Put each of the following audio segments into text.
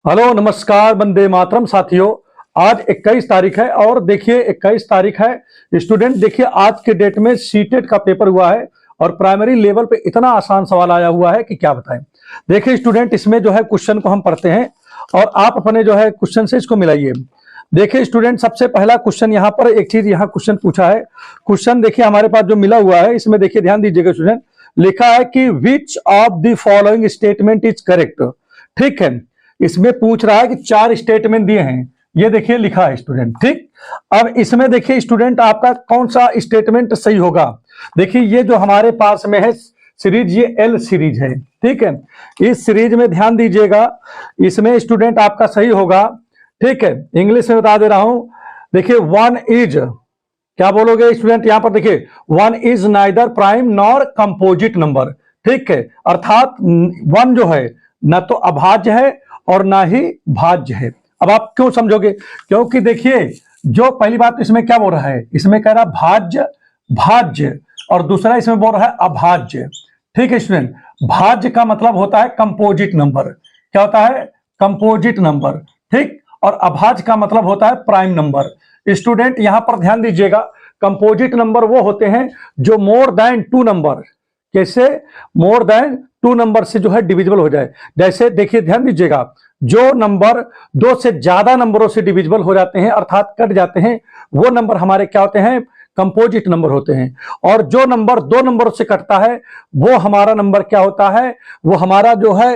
Hello नमस्कार वंदे मातरम साथियों। आज 21 तारीख है और देखिए 21 तारीख है स्टूडेंट। देखिए आज के डेट में सीटेट का पेपर हुआ है और प्राइमरी लेवल पे इतना आसान सवाल आया हुआ है कि क्या बताएं। देखिए स्टूडेंट, इसमें जो है क्वेश्चन को हम पढ़ते हैं और आप अपने जो है क्वेश्चन से इसको मिलाइए। देखिए स्टूडेंट, सबसे पहला क्वेश्चन यहाँ पर एक चीज यहाँ क्वेश्चन पूछा है। क्वेश्चन देखिए हमारे पास जो मिला हुआ है इसमें देखिए ध्यान दीजिएगा स्टूडेंट। लिखा है कि which of the following statement is correct. ठीक है, इसमें पूछ रहा है कि 4 स्टेटमेंट दिए हैं, ये देखिए लिखा है स्टूडेंट। ठीक, अब इसमें देखिए स्टूडेंट आपका कौन सा स्टेटमेंट सही होगा। देखिए ये जो हमारे पास में है सीरीज, ये एल सीरीज है। ठीक है, इस सीरीज में ध्यान दीजिएगा, इसमें स्टूडेंट आपका सही होगा। ठीक है, इंग्लिश में बता दे रहा हूं। देखिए वन इज, क्या बोलोगे स्टूडेंट यहां पर। देखिए one is neither prime nor composite number. ठीक है, अर्थात वन जो है न तो अभाज्य है और ना ही भाज्य है। अब आप क्यों समझोगे, क्योंकि देखिए जो पहली बात इसमें क्या बोल रहा है, इसमें कह रहा है भाज्य भाज्य और दूसरा इसमें बोल रहा है अभाज्य। ठीक है स्टूडेंट, भाज्य का मतलब होता है कंपोजिट नंबर। क्या होता है, कंपोजिट नंबर। ठीक, और अभाज्य का मतलब होता है प्राइम नंबर। स्टूडेंट यहां पर ध्यान दीजिएगा, कंपोजिट नंबर वो होते हैं जो मोर देन 2 नंबर, कैसे मोर देन 2 नंबर से जो है डिविजिबल हो जाए। जैसे देखिए ध्यान दीजिएगा, जो नंबर 2 से ज्यादा नंबरों से डिविजिबल हो जाते हैं अर्थात कट जाते हैं, वो नंबर हमारे क्या होते हैं, कंपोजिट नंबर होते हैं। और जो नंबर 2 नंबरों से कटता है वो हमारा नंबर क्या होता है, वो हमारा जो है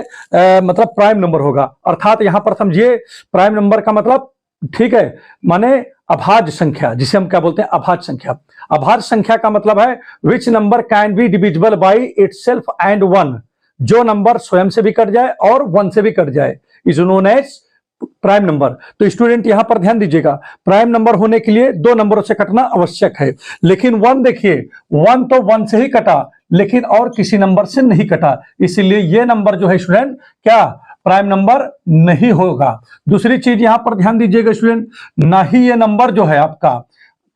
मतलब प्राइम नंबर होगा। अर्थात यहां पर समझिए प्राइम नंबर का मतलब, ठीक है, माने अभाज्य संख्या, जिसे हम क्या बोलते हैं, अभाज्य संख्या। अभाज्य संख्या का मतलब है which number can be divisible by itself and 1, जो नंबर स्वयं से भी कट जाए और 1 से भी कट जाए, is known as prime number. तो स्टूडेंट यहां पर ध्यान दीजिएगा, प्राइम नंबर होने के लिए 2 नंबरों से कटना आवश्यक है। लेकिन 1 देखिए, 1 तो 1 से ही कटा लेकिन और किसी नंबर से नहीं कटा, इसलिए ये नंबर जो है स्टूडेंट क्या प्राइम नंबर नहीं होगा। दूसरी चीज यहां पर ध्यान दीजिएगा स्टूडेंट, ना ही ये नंबर जो है आपका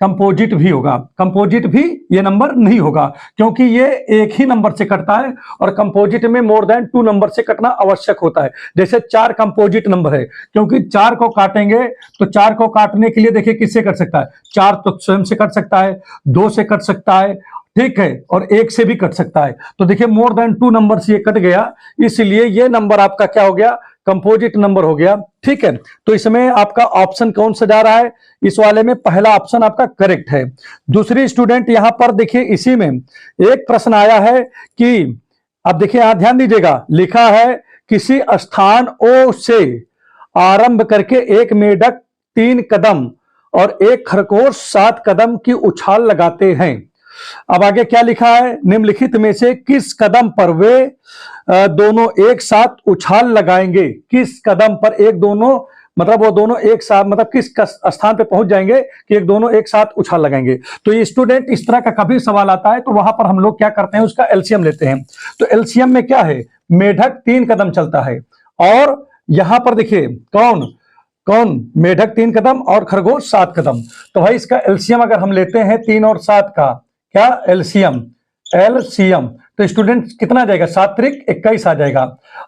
कंपोजिट भी होगा, कंपोजिट भी ये नंबर नहीं होगा, क्योंकि ये एक ही नंबर से कटता है और कंपोजिट में मोर देन 2 नंबर से कटना आवश्यक होता है। जैसे 4 कंपोजिट नंबर है, क्योंकि 4 को काटेंगे तो 4 को काटने के लिए देखिए किससे कट सकता है, 4 तो स्वयं से कट सकता है, 2 से कट सकता है, ठीक है, और 1 से भी कट सकता है। तो देखिए मोर देन 2 नंबर से ये कट गया, इसलिए ये नंबर आपका क्या हो गया, कंपोजिट नंबर हो गया। ठीक है, तो इसमें आपका ऑप्शन कौन सा जा रहा है, इस वाले में पहला ऑप्शन आपका करेक्ट है। दूसरी स्टूडेंट यहां पर देखिए इसी में एक प्रश्न आया है कि, अब देखिए यहां ध्यान दीजिएगा, लिखा है किसी स्थान ओ से आरंभ करके एक मेढक 3 कदम और एक खरगोश 7 कदम की उछाल लगाते हैं। अब आगे क्या लिखा है, निम्नलिखित में से किस कदम पर वे दोनों एक साथ उछाल लगाएंगे। किस कदम पर एक दोनों, मतलब वो दोनों एक साथ, मतलब किस स्थान पे पहुंच जाएंगे कि एक दोनों एक साथ उछाल लगाएंगे। तो ये स्टूडेंट इस तरह का कभी सवाल आता है तो वहां पर हम लोग क्या करते हैं, उसका एलसीएम लेते हैं। तो एलसीएम में क्या है, मेढक 3 कदम चलता है और यहां पर देखिए कौन कौन, मेढक 3 कदम और खरगोश 7 कदम। तो भाई इसका एलसीएम अगर हम लेते हैं 3 और 7 का, क्या एलसीएम, एलसीएम, तो स्टूडेंट कितना आ जाएगा, 7 त्रिक 21 आ जाएगा।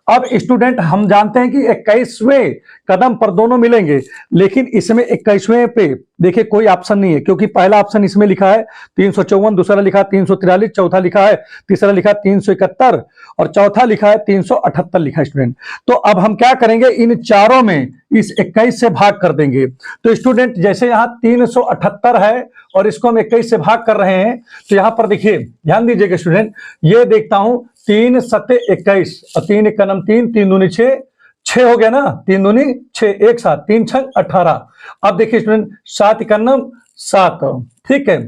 अब स्टूडेंट हम जानते हैं कि 21वें कदम पर दोनों मिलेंगे, लेकिन इसमें 21वें पे देखिए कोई ऑप्शन नहीं है, क्योंकि पहला ऑप्शन इसमें लिखा है 354, दूसरा लिखा 343, चौथा लिखा है, तीसरा लिखा 371 और चौथा लिखा है 378 लिखा है स्टूडेंट। तो अब हम क्या करेंगे, इन चारों में इस 21 से भाग कर देंगे। तो स्टूडेंट जैसे यहाँ 378 है और इसको हम 21 से भाग कर रहे हैं, तो यहां पर देखिए ध्यान दीजिएगा स्टूडेंट, ये देखता हूं 3 सत्ते 21 और 3 एक नम 3, 3 दूनी 6, 6 हो गया ना, 3 दूनी 6, एक साथ 3 छंग 18। अब देखिए स्टूडेंट 7 इकन्नम 7, ठीक है,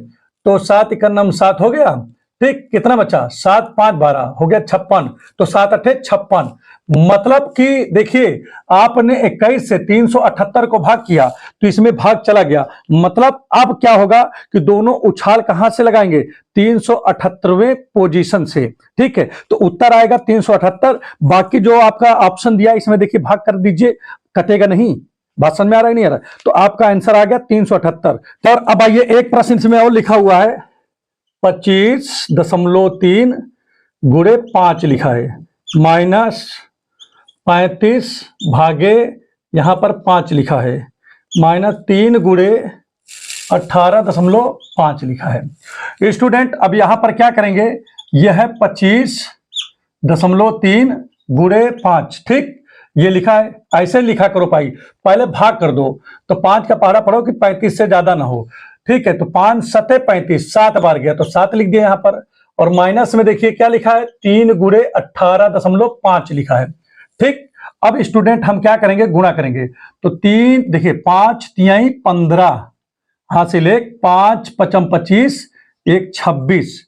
तो 7 इकन्नम 7 हो गया। ठीक, कितना बचा, 7 5 12 हो गया 56, तो 7 अठे 56। मतलब कि देखिए आपने 21 से 378 को भाग किया तो इसमें भाग चला गया, मतलब अब क्या होगा कि दोनों उछाल कहां से लगाएंगे, 378वें पोजीशन से। ठीक है, तो उत्तर आएगा 378। बाकी जो आपका ऑप्शन दिया इसमें देखिए भाग कर दीजिए, कटेगा नहीं। बात समझ में आ रहा है नहीं आ रहा, तो आपका आंसर आ गया 378। और अब आइए एक प्रश्न इसमें और लिखा हुआ है 25.3 गुणे 5 लिखा है, -35 भागे यहाँ पर 5 लिखा है, -3 गुणे 18.5 लिखा है। स्टूडेंट अब यहाँ पर क्या करेंगे, यह है 25.3 गुणे 5, ठीक, ये लिखा है, ऐसे लिखा करो भाई, पहले भाग कर दो तो 5 का पहाड़ा पढ़ो कि 35 से ज्यादा ना हो, ठीक है। तो 5 सते 35, 7 बार गया तो 7 लिख दिया यहाँ पर, और माइनस में देखिए क्या लिखा है, 3 गुणे 18.5 लिखा है, ठीक। अब स्टूडेंट हम क्या करेंगे, गुणा करेंगे, तो 3 देखिए 5 तिहाई 15 हासिल 1, 5 पचम 25, 1 26,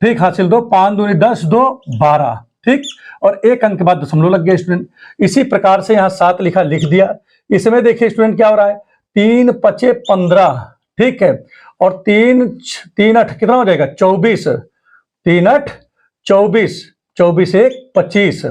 ठीक, हासिल 2, 5 दूनी 10, 2 12, ठीक, और 1 अंक के बाद दशमलव लग गया स्टूडेंट। इसी प्रकार से यहाँ 7 लिखा, लिख दिया। इसमें देखिए स्टूडेंट क्या हो रहा है, 3 पचे 15, ठीक है, और 3 8 कितना हो जाएगा, 24, 3 8 24, 24 1 25,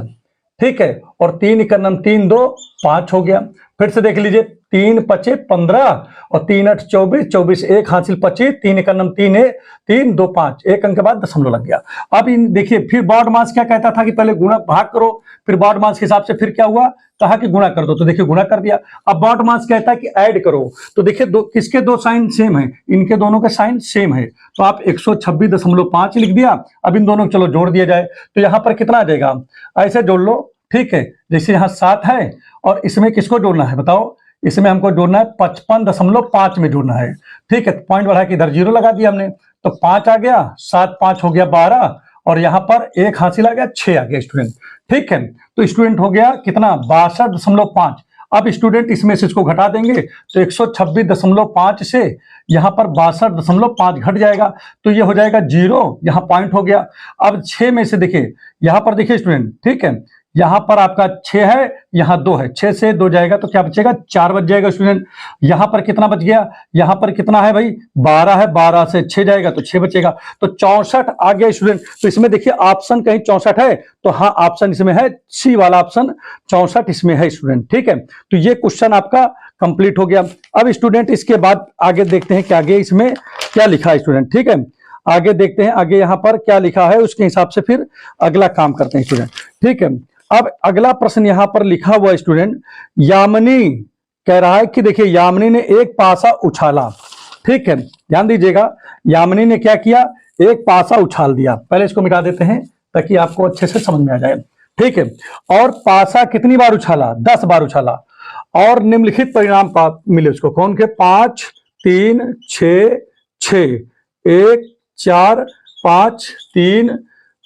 ठीक है, और 3 इकन्नम 3 2 5 हो गया। फिर से देख लीजिए, 3 पचे 15 और 3 8 24, 24 1 हासिल 25, 3 इकन्नम 3 3 2 5, 1 अंक के बाद दशमलव लग गया। अब इन देखिए, फिर बॉड मास क्या कहता था कि पहले गुणा भाग करो, फिर बॉड मास के हिसाब से फिर क्या हुआ, कहा कि गुणा कर दो, तो देखिए गुणा कर दिया। अब बॉड मास कहता है कि ऐड करो, तो देखिए किसके दो साइन सेम है, इनके दोनों के साइन सेम है, तो आप 126.5 लिख दिया। अब इन दोनों को चलो जोड़ दिया जाए, तो यहां पर कितना आ जाएगा, ऐसे जोड़ लो, ठीक है। जैसे यहाँ 7 है और इसमें किसको जोड़ना है बताओ, इसमें हमको जोड़ना है 55.5 में जोड़ना है, ठीक है। पॉइंट बढ़ा के इधर 0 लगा दिया हमने, तो 5 आ गया, 7 5 हो गया 12, और यहाँ पर 1 हासिल आ गया, 6 आ गया स्टूडेंट, ठीक है। तो स्टूडेंट हो गया कितना, 62.5। अब स्टूडेंट इसमें से इसको घटा देंगे तो 126.5 से यहाँ पर 62.5 घट जाएगा, तो ये हो जाएगा 0, यहाँ पॉइंट हो गया। अब 6 में से देखिए, यहाँ पर देखिए स्टूडेंट, ठीक है, यहाँ पर आपका 6 है, यहाँ 2 है, 6 से 2 जाएगा तो क्या बचेगा, 4 बच जाएगा स्टूडेंट। यहाँ पर कितना बच गया, यहाँ पर कितना है भाई, 12 है, 12 से 6 जाएगा तो 6 बचेगा, तो 64 आ गया स्टूडेंट। तो इसमें देखिए ऑप्शन कहीं 64 है, तो हाँ ऑप्शन इसमें है, सी वाला ऑप्शन 64 इसमें है स्टूडेंट, ठीक है। तो ये क्वेश्चन आपका कंप्लीट हो गया। अब स्टूडेंट इसके बाद आगे देखते हैं कि आगे इसमें क्या लिखा है स्टूडेंट, ठीक है। आगे देखते हैं आगे यहाँ पर क्या लिखा है, उसके हिसाब से फिर अगला काम करते हैं स्टूडेंट, ठीक है। अब अगला प्रश्न यहां पर लिखा हुआ स्टूडेंट, यामिनी कह रहा है कि देखिए यामिनी ने एक पासा उछाला, ठीक है, ध्यान दीजिएगा, यामिनी ने क्या किया, एक पासा उछाल दिया। पहले इसको मिटा देते हैं ताकि आपको अच्छे से समझ में आ जाए, ठीक है। और पासा कितनी बार उछाला, 10 बार उछाला, और निम्नलिखित परिणाम मिले उसको, कौन के, 5 3 6 6 1 4 5 3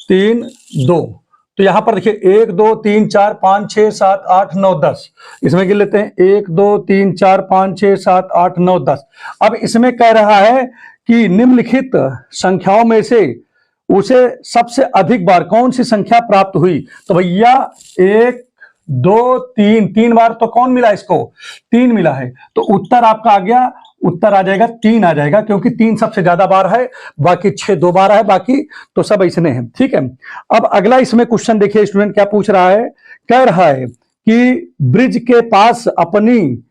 3 2। तो यहां पर देखिए 1 2 3 4 5 6 7 8 9 10, इसमें गिन लेते हैं 1 2 3 4 5 6 7 8 9 10। अब इसमें कह रहा है कि निम्नलिखित संख्याओं में से उसे सबसे अधिक बार कौन सी संख्या प्राप्त हुई, तो भैया 1 2 3, 3 बार तो कौन मिला इसको, 3 मिला है, तो उत्तर आपका आ गया, उत्तर आ जाएगा 3 आ जाएगा, क्योंकि 3 सबसे ज्यादा बार है, बाकी 6 2 बार है, बाकी तो सब ऐसे हैं, ठीक है। अब अगला इसमें क्वेश्चन देखिए स्टूडेंट क्या पूछ रहा है, कह रहा है कि ब्रिज के पास अपनी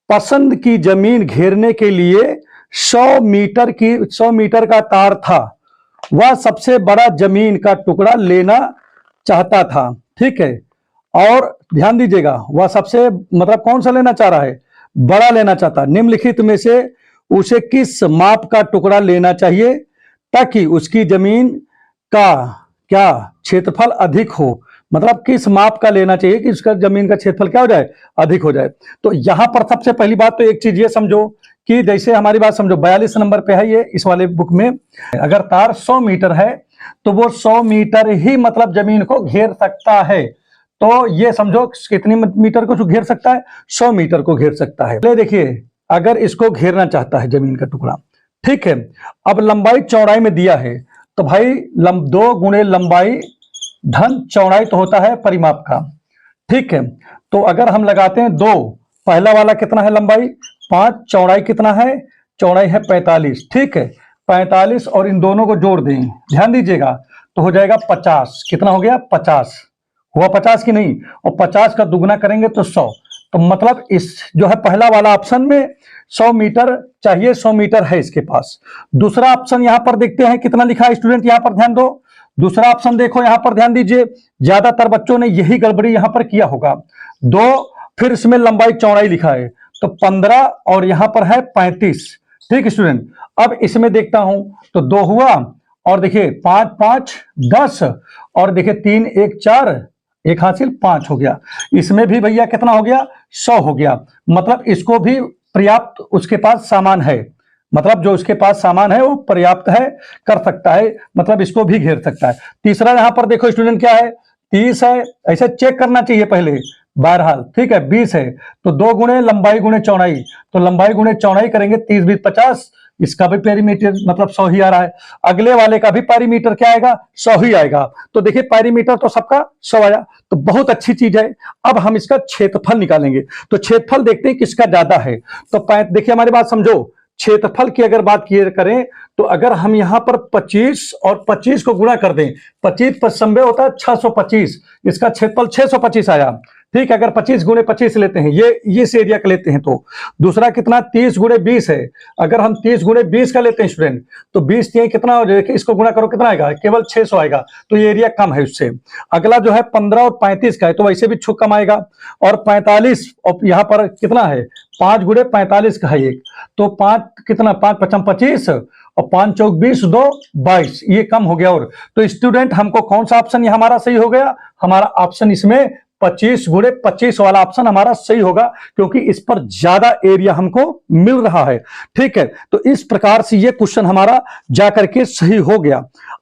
पसंद की जमीन घेरने के लिए 100 मीटर का तार था, वह सबसे बड़ा जमीन का टुकड़ा लेना चाहता था, ठीक है। और ध्यान दीजिएगा, वह सबसे मतलब कौन सा लेना चाह रहा है, बड़ा लेना चाहता। निम्नलिखित में से उसे किस माप का टुकड़ा लेना चाहिए ताकि उसकी जमीन का क्या क्षेत्रफल अधिक हो, मतलब किस माप का लेना चाहिए कि उसका जमीन का क्षेत्रफल क्या हो जाए, अधिक हो जाए। तो यहां पर सबसे पहली बात तो एक चीज ये समझो कि जैसे हमारी बात समझो, 42 नंबर पे है ये इस वाले बुक में, अगर तार 100 मीटर है तो वो 100 मीटर ही मतलब जमीन को घेर सकता है, तो ये समझो कितनी मीटर को घेर सकता है, 100 मीटर को घेर सकता है। ले देखिए, अगर इसको घेरना चाहता है जमीन का टुकड़ा, ठीक है। अब लंबाई चौड़ाई में दिया है, तो भाई 2 गुणे लंबाई धन चौड़ाई तो होता है परिमाप का, ठीक है। तो अगर हम लगाते हैं 2, पहला वाला कितना है लंबाई 5, चौड़ाई कितना है, चौड़ाई है 45, ठीक है, 45 और इन दोनों को जोड़ दें, ध्यान दीजिएगा, तो हो जाएगा 50। कितना हो गया, 50 हुआ, 50 की नहीं, और 50 का दुगना करेंगे तो 100। तो मतलब इस जो है पहला वाला ऑप्शन में 100 मीटर चाहिए, 100 मीटर है इसके पास। दूसरा ऑप्शन यहां पर देखते हैं कितना लिखा है स्टूडेंट, यहां पर ध्यान दो, दूसरा ऑप्शन देखो, यहां पर ध्यान दीजिए, ज्यादातर बच्चों ने यही गड़बड़ी यहां पर किया होगा। 2 फिर इसमें लंबाई चौड़ाई लिखा है, तो 15 और यहां पर है 35। ठीक स्टूडेंट, अब इसमें देखता हूं तो 2 हुआ, और देखिए 5 5 10, और देखिए 3 1 4, एक हासिल 5 हो गया। इसमें भी भैया कितना हो गया, 100 हो गया। मतलब इसको भी पर्याप्त उसके पास सामान है, मतलब जो उसके पास सामान है वो पर्याप्त है, कर सकता है, मतलब इसको भी घेर सकता है। तीसरा यहां पर देखो स्टूडेंट क्या है, 30 है, ऐसे चेक करना चाहिए पहले। बहरहाल ठीक है, 20 है, तो 2 गुणे लंबाई गुणे चौड़ाई, तो लंबाई गुणे चौड़ाई करेंगे, 30 20 50, इसका भी पेरीमीटर मतलब 100 ही आ रहा है। अगले वाले का भी पेरीमीटर क्या आएगा, 100 ही आएगा। तो देखिए पेरीमीटर तो सबका 100 आया, तो बहुत अच्छी चीज है। अब हम इसका क्षेत्रफल निकालेंगे, तो क्षेत्रफल देखते हैं किसका ज्यादा है। तो देखिए हमारी बात समझो, क्षेत्रफल की अगर बात किए करें, तो अगर हम यहां पर 25 और 25 को गुणा कर दें, 25 55 होता है 625, इसका क्षेत्रफल 625 आया। ठीक है, अगर 25 गुणे 25 लेते हैं, ये इस एरिया का लेते हैं, तो दूसरा कितना 30 गुणे 20 है, अगर हम 30 गुणे 20 का लेते हैं स्टूडेंट, तो 20 कितना हो जाएगा, इसको गुणा करो कितना आएगा, केवल 600 आएगा, तो ये एरिया कम है उससे। अगला जो है 15 और 35 का है, तो वैसे भी कम आएगा। और 45 और यहाँ पर कितना है, 5 गुणे 45 का है एक, तो 5 कितना, 5 55 25 और 5 चौक 20 2 22, ये कम हो गया। और तो स्टूडेंट हमको कौन सा ऑप्शन ये हमारा सही हो गया, हमारा ऑप्शन इसमें 25 गुणे 25 वाला ऑप्शन हमारा सही होगा, क्योंकि इस पर ज्यादा एरिया हमको मिल रहा है। ठीक है, तो इस प्रकार से ये क्वेश्चन हमारा जाकर के सही हो गया।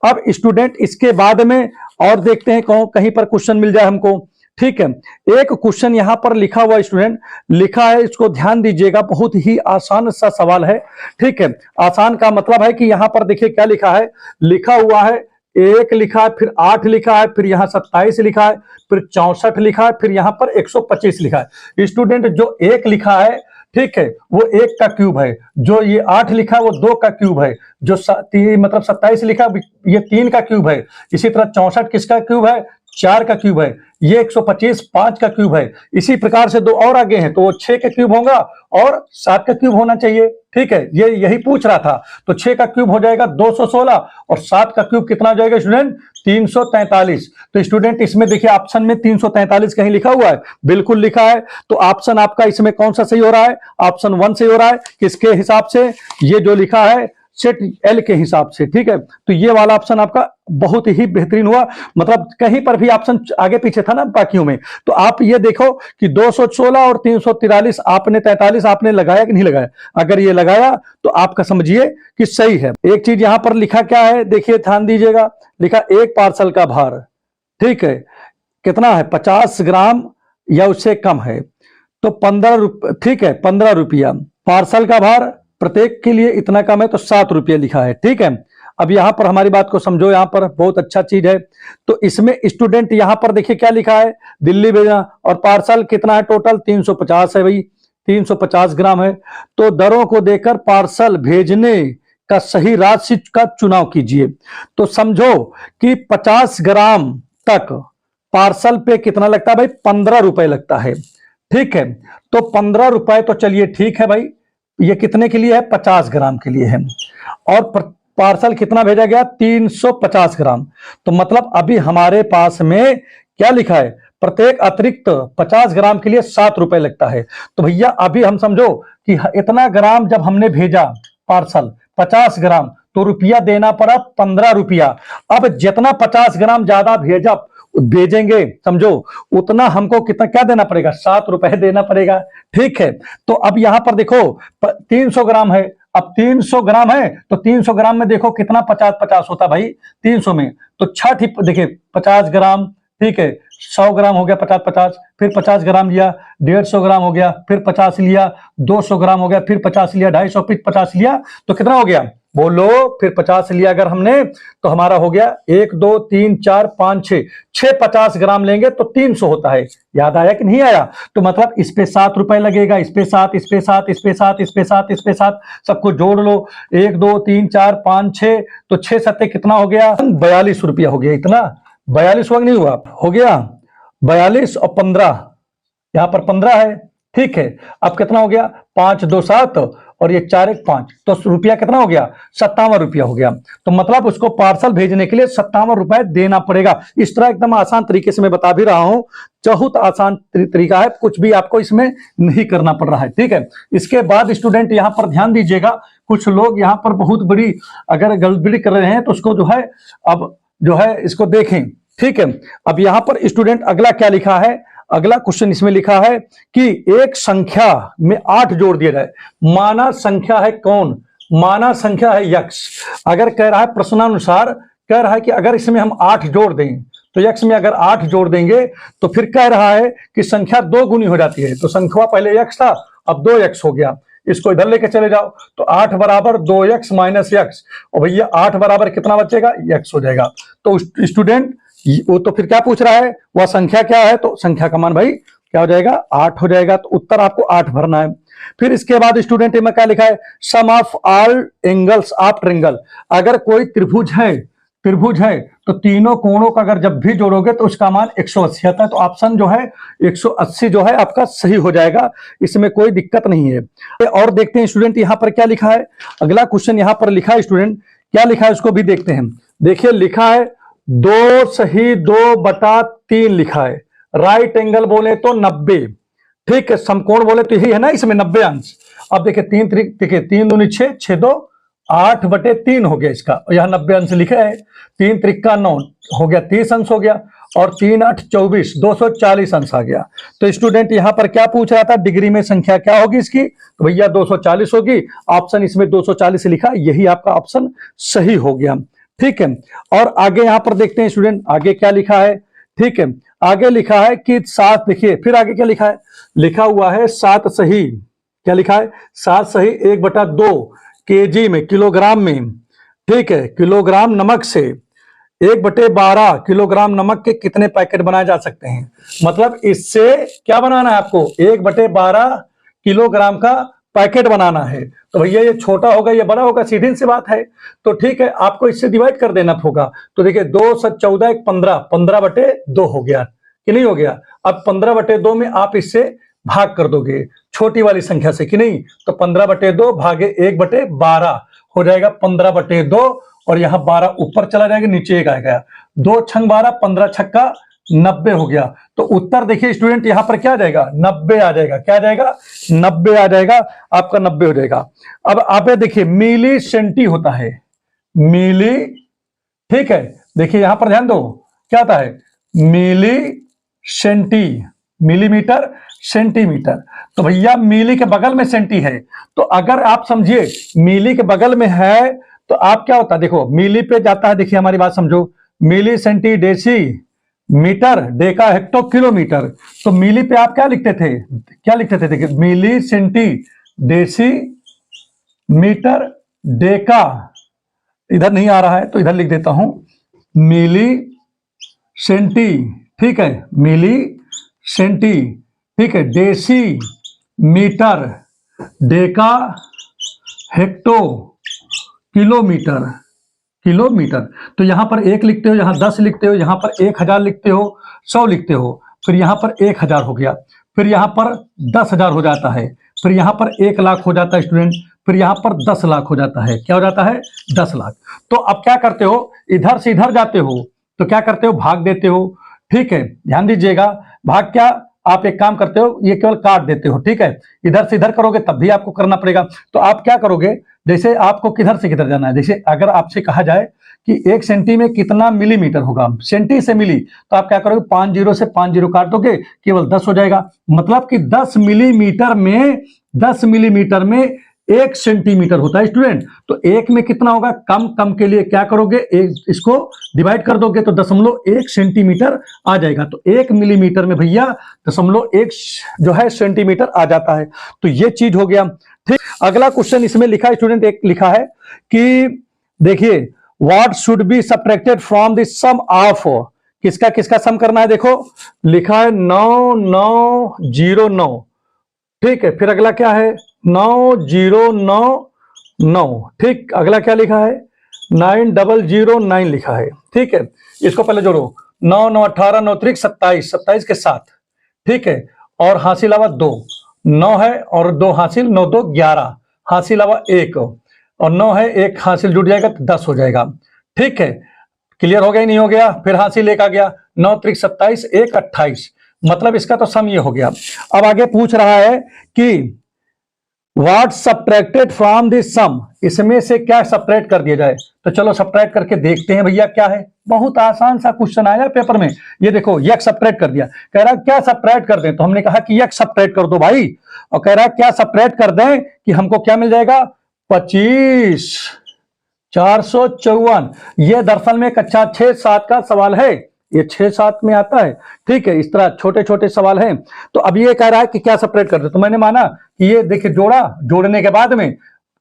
अब स्टूडेंट इसके बाद में और देखते हैं कहीं पर क्वेश्चन मिल जाए हमको। ठीक है, एक क्वेश्चन यहां पर लिखा हुआ स्टूडेंट लिखा है, इसको ध्यान दीजिएगा, बहुत ही आसान सा सवाल है। ठीक है, आसान का मतलब है कि यहां पर देखिए क्या लिखा है, लिखा हुआ है 1 लिखा है, फिर 8 लिखा है, फिर यहां 27 लिखा है, फिर 64 लिखा है, फिर यहां पर 125 लिखा है। स्टूडेंट जो 1 लिखा है, ठीक है, वो 1 का क्यूब है, जो ये 8 लिखा है वो 2 का क्यूब है, जो मतलब 27 लिखा ये 3 का क्यूब है, इसी तरह 64 किसका क्यूब है, 4 का क्यूब है, ये 125 5 का क्यूब है। इसी प्रकार से 2 और आगे हैं, तो वो 6 का क्यूब होगा और 7 का क्यूब होना चाहिए। ठीक है, ये यही पूछ रहा था, तो 6 का क्यूब हो जाएगा 216 और 7 का क्यूब कितना हो जाएगा स्टूडेंट, 343। तो स्टूडेंट इसमें देखिए ऑप्शन में 343 कहीं लिखा हुआ है, बिल्कुल लिखा है। तो ऑप्शन आपका इसमें कौन सा सही हो रहा है, ऑप्शन 1 सही हो रहा है। किसके हिसाब से, ये जो लिखा है सेट एल के हिसाब से। ठीक है, तो ये वाला ऑप्शन आपका बहुत ही बेहतरीन हुआ, मतलब कहीं पर भी ऑप्शन आगे पीछे था ना बाकियों में, तो आप ये देखो कि 216 और 343 आपने 43 आपने लगाया कि नहीं लगाया, अगर ये लगाया तो आपका समझिए कि सही है। एक चीज यहां पर लिखा क्या है, देखिए ध्यान दीजिएगा, लिखा एक पार्सल का भार, ठीक है, कितना है 50 ग्राम या उससे कम है, तो 15 ठीक है 15 रुपया। पार्सल का भार प्रत्येक के लिए इतना कम है, तो 7 रुपये लिखा है। ठीक है, अब यहां पर हमारी बात को समझो, यहां पर बहुत अच्छा चीज है। तो इसमें स्टूडेंट यहां पर देखिए क्या लिखा है, दिल्ली भेजना, और पार्सल कितना है टोटल 350 है भाई, 350 ग्राम है। तो दरों को देकर पार्सल भेजने का सही राशि का चुनाव कीजिए। तो समझो कि 50 ग्राम तक पार्सल पे कितना लगता है भाई, 15 रुपए लगता है। ठीक है, तो 15 रुपए तो चलिए ठीक है भाई, ये कितने के लिए है, 50 ग्राम के लिए है, और पार्सल कितना भेजा गया, 350 ग्राम। तो मतलब अभी हमारे पास में क्या लिखा है, प्रत्येक अतिरिक्त 50 ग्राम के लिए 7 रुपए लगता है। तो भैया अभी हम समझो कि इतना ग्राम जब हमने भेजा पार्सल 50 ग्राम, तो रुपया देना पड़ा 15 रुपया। अब जितना 50 ग्राम ज्यादा भेजेंगे समझो, उतना हमको कितना क्या देना पड़ेगा, 7 रुपए देना पड़ेगा। ठीक है, तो अब यहां पर देखो 300 ग्राम है, अब 300 ग्राम है, तो 300 ग्राम में देखो कितना 50 50 होता भाई 300 में, तो 6 देखिए 50 ग्राम, ठीक है 100 ग्राम हो गया 50 50, फिर 50 ग्राम लिया, 150 ग्राम हो गया, फिर 50 लिया, 200 ग्राम हो गया, फिर 50 लिया, 250 फिर 50 लिया, तो कितना हो गया बोलो, फिर 50 लिया अगर हमने, तो हमारा हो गया 1 2 3 4 5 6 50 ग्राम लेंगे तो 300 होता है। याद आया कि नहीं आया, तो मतलब इस पे 7 रुपए लगेगा, इस पे 7, इस पे 7, इस पे 7, इस पे 7, इस पे 7, सबको जोड़ लो 1 2 3 4 5 6, तो 6 सत्ते कितना हो गया, 42 रुपया हो गया। इतना 42 वक्त नहीं हुआ, हो गया 42 और 15, यहां पर 15 है, ठीक है, अब कितना हो गया, 5 2 7 और ये 4 1 5, तो रुपया कितना हो गया, 57 रुपया हो गया। तो मतलब उसको पार्सल भेजने के लिए 57 रुपए देना पड़ेगा। इस तरह एकदम आसान तरीके से मैं बता भी रहा हूं, बहुत आसान तरीका है, कुछ भी आपको इसमें नहीं करना पड़ रहा है। ठीक है, इसके बाद स्टूडेंट यहां पर ध्यान दीजिएगा, कुछ लोग यहां पर बहुत बड़ी अगर गड़बड़ी कर रहे हैं तो उसको जो है अब जो है इसको देखें। ठीक है, अब यहां पर स्टूडेंट अगला क्या लिखा है, अगला क्वेश्चन इसमें लिखा है कि एक संख्या में 8 जोड़ दिया जाए, माना संख्या है कौन, माना संख्या है यक्स। अगर कह रहा है प्रश्नानुसार, कह रहा है कि अगर इसमें हम 8 जोड़ दें तो यक्स में अगर 8 जोड़ देंगे तो फिर कह रहा है कि संख्या 2 गुनी हो जाती है। तो संख्या पहले यक्स था, अब 2x हो गया, इसको इधर लेके चले जाओ तो 8 बराबर 2x माइनस यक्स, और भैया 8 बराबर कितना बचेगा, यक्स हो जाएगा। तो स्टूडेंट वो तो फिर क्या पूछ रहा है, वह संख्या क्या है, तो संख्या का मान भाई क्या हो जाएगा, 8 हो जाएगा। तो उत्तर आपको 8 भरना है। फिर इसके बाद स्टूडेंट में क्या लिखा है, sum of all angles of triangle. अगर कोई त्रिभुज है तो तीनों कोणों का अगर जब भी जोड़ोगे तो उसका मान 180 आता है। तो ऑप्शन जो है 180 जो है आपका सही हो जाएगा, इसमें कोई दिक्कत नहीं है। और देखते हैं स्टूडेंट यहां पर क्या लिखा है, अगला क्वेश्चन यहां पर लिखा है स्टूडेंट, क्या लिखा है उसको भी देखते हैं। देखिए लिखा है 2 सही 2/3 लिखा है, राइट एंगल बोले तो 90, ठीक है, समकोण बोले तो यही है ना, इसमें 90 अंश। अब देखिए 3 दूनी 6, 6 2 8/3 हो गया इसका, और यहाँ 90 अंश लिखे है। 3 त्रिका 9 हो गया, 30 अंश हो गया, और 3 8 24 240 अंश आ गया। तो स्टूडेंट यहाँ पर क्या पूछ रहा था, डिग्री में संख्या क्या होगी इसकी, तो भैया 240 होगी। ऑप्शन इसमें 240 लिखा, यही आपका ऑप्शन सही हो गया। ठीक है, और आगे यहां पर देखते हैं स्टूडेंट, आगे क्या लिखा है। ठीक है, आगे लिखा है कि 7, देखिए फिर आगे क्या लिखा है, लिखा हुआ है 7 सही, क्या लिखा है, 7 सही 1/2 केजी में, किलोग्राम में। ठीक है, किलोग्राम नमक से 1/12 किलोग्राम नमक के कितने पैकेट बनाए जा सकते हैं। मतलब इससे क्या बनाना है आपको, 1/12 किलोग्राम का पैकेट बनाना है। तो भैया ये छोटा होगा ये बड़ा होगा, सीधी सी बात है। तो ठीक है, आपको इससे डिवाइड कर देना होगा। तो देखिए 2 7 14 15, 15/2 हो गया कि नहीं हो गया। अब 15/2 में आप इससे भाग कर दोगे छोटी वाली संख्या से कि नहीं, तो 15/2 भागे 1/12 हो जाएगा 15/2, और यहाँ 12 ऊपर चला जाएगा, नीचे 1 आएगा, 2 छंग 12, 15 छक्का 90 हो गया। तो उत्तर देखिए स्टूडेंट यहां पर क्या आ जाएगा, 90 आ जाएगा। क्या आ जाएगा, 90 आ जाएगा, आपका 90 हो जाएगा। अब आप देखिए मिली सेंटी होता है, मिली, ठीक है, देखिए यहां पर ध्यान दो क्या आता है, मिली सेंटी, मिलीमीटर सेंटीमीटर। तो भैया मिली के बगल में सेंटी है, तो अगर आप समझिए मिली के बगल में है तो आप क्या होता है, देखो मिली पे जाता है, देखिए हमारी बात समझो, milli centi deci metre, deca hecto kilometre. तो मिली पे आप क्या लिखते थे, क्या लिखते थे, देखिए मिली सेंटी डेसी मीटर डेका, इधर नहीं आ रहा है तो इधर लिख देता हूं, मिली सेंटी, ठीक है, मिली सेंटी, ठीक है, deci metre deca hecto kilometre, kilometre. तो यहां पर 1 लिखते हो, यहां 10 लिखते हो, यहां पर 1000 लिखते हो, 100 लिखते हो, फिर यहां पर 1000 हो गया, फिर यहां पर 10,000 हो जाता है, फिर यहां पर 1 लाख हो जाता है स्टूडेंट, फिर यहां पर 10 लाख हो जाता है। क्या हो जाता है, 10 लाख। तो अब क्या करते हो, इधर से इधर जाते हो तो क्या करते हो, भाग देते हो। ठीक है, ध्यान दीजिएगा, भाग क्या, आप एक काम करते हो, ये केवल काट देते हो। ठीक है, इधर से इधर करोगे तब भी आपको करना पड़ेगा। तो आप क्या करोगे, जैसे आपको किधर से किधर जाना है, जैसे अगर आपसे कहा जाए कि 1 सेंटी में कितना मिलीमीटर होगा, सेंटी से मिली, तो आप क्या करोगे, 5 0 से 5 0 काट दोगे, केवल 10 हो जाएगा। मतलब कि 10 मिलीमीटर में 10 मिलीमीटर में 1 सेंटीमीटर होता है स्टूडेंट। तो 1 में कितना होगा, कम कम के लिए क्या करोगे, इसको डिवाइड कर दोगे तो 0.1 सेंटीमीटर आ जाएगा। तो 1 मिलीमीटर में भैया 0.1 जो है सेंटीमीटर आ जाता है। तो ये चीज हो गया। ठीक, अगला क्वेश्चन इसमें लिखा स्टूडेंट, एक लिखा है कि देखिए what should be subtracted from the sum of, किसका किसका सम करना है, देखो लिखा है 9 9 0 9, ठीक है, फिर अगला क्या है 9 0 9 9, ठीक, अगला क्या लिखा है 9 0 0 9 लिखा है। ठीक है, इसको पहले जोड़ो, 9 9 18 9 3 27, 27 के साथ, ठीक है, और हासिल आवा 2, 9 है और 2 हासिल, 9 2 11 हासिल हुआ 1 और 9 है, 1 हासिल जुड़ जाएगा तो 10 हो जाएगा। ठीक है, क्लियर हो गया नहीं हो गया? फिर हासिल 1 आ गया, 9 त्रिक 27, 1 28, मतलब इसका तो सम ये हो गया। अब आगे पूछ रहा है कि व्हाट सब्ट्रैक्टेड फ्रॉम दिस सम, इसमें से क्या सब्ट्रैक्ट कर दिया जाए। तो चलो सब्ट्रैक्ट करके देखते हैं भैया क्या है। बहुत आसान सा क्वेश्चन आया पेपर में। ये देखो यक सब्ट्रैक्ट कर दिया, कह रहा क्या सब्ट्रैक्ट कर दें, तो हमने कहा कि यक सब्ट्रैक्ट कर दो भाई, और कह रहा क्या सब्ट्रैक्ट कर दें कि हमको क्या मिल जाएगा 25 454। ये दरअसल में कक्षा 6-7 का सवाल है, ये 6-7 में आता है। ठीक है, इस तरह छोटे छोटे सवाल हैं। तो अब ये कह रहा है कि क्या सेपरेट कर दे, तो मैंने माना कि ये देखिए जोड़ा, जोड़ने के बाद में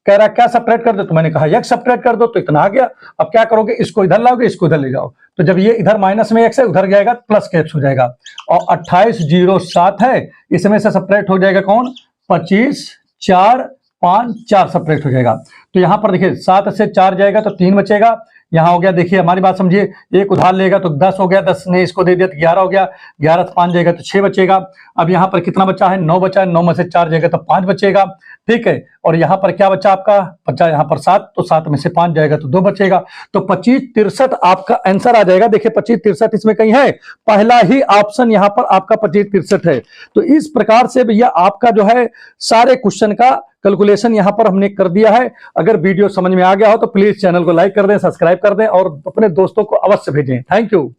कह रहा है क्या सेपरेट कर दे, तो मैंने कहा एक सेपरेट कर दो, तो इतना आ गया। अब क्या करोगे, इसको इधर लाओगे, इसको इधर ले जाओ, तो जब ये इधर माइनस में x है, उधर जाएगा प्लस के x हो जाएगा। और 2807 है, इसमें से सेपरेट हो जाएगा कौन, 25 4 5 4 सेपरेट हो जाएगा। तो यहां पर देखिए 7 से 4 जाएगा तो 3 बचेगा। यहां हो गया, देखिए हमारी बात समझिए, एक उधार लेगा तो 10 हो गया, 10 ने इसको दे दिया तो 11 हो गया, 11 से 5 जाएगा तो 6 बचेगा। अब यहां पर कितना बचा है, 9 बचा है, 9 में से 4 जाएगा तो 5 बचेगा। ठीक है, और यहां पर क्या बचा आपका, बचा यहां पर 7, तो 7 में से 5 जाएगा तो 2 बचेगा। तो 25 63 आपका आंसर आ जाएगा। देखिए 25 63 इसमें कहीं है, पहला ही ऑप्शन यहां पर आपका 25 63 है। तो इस प्रकार से भैया आपका जो है सारे क्वेश्चन का कैलकुलेशन यहां पर हमने कर दिया है। अगर वीडियो समझ में आ गया हो तो प्लीज चैनल को लाइक कर दें, सब्सक्राइब कर दें और अपने दोस्तों को अवश्य भेजें। Thank you.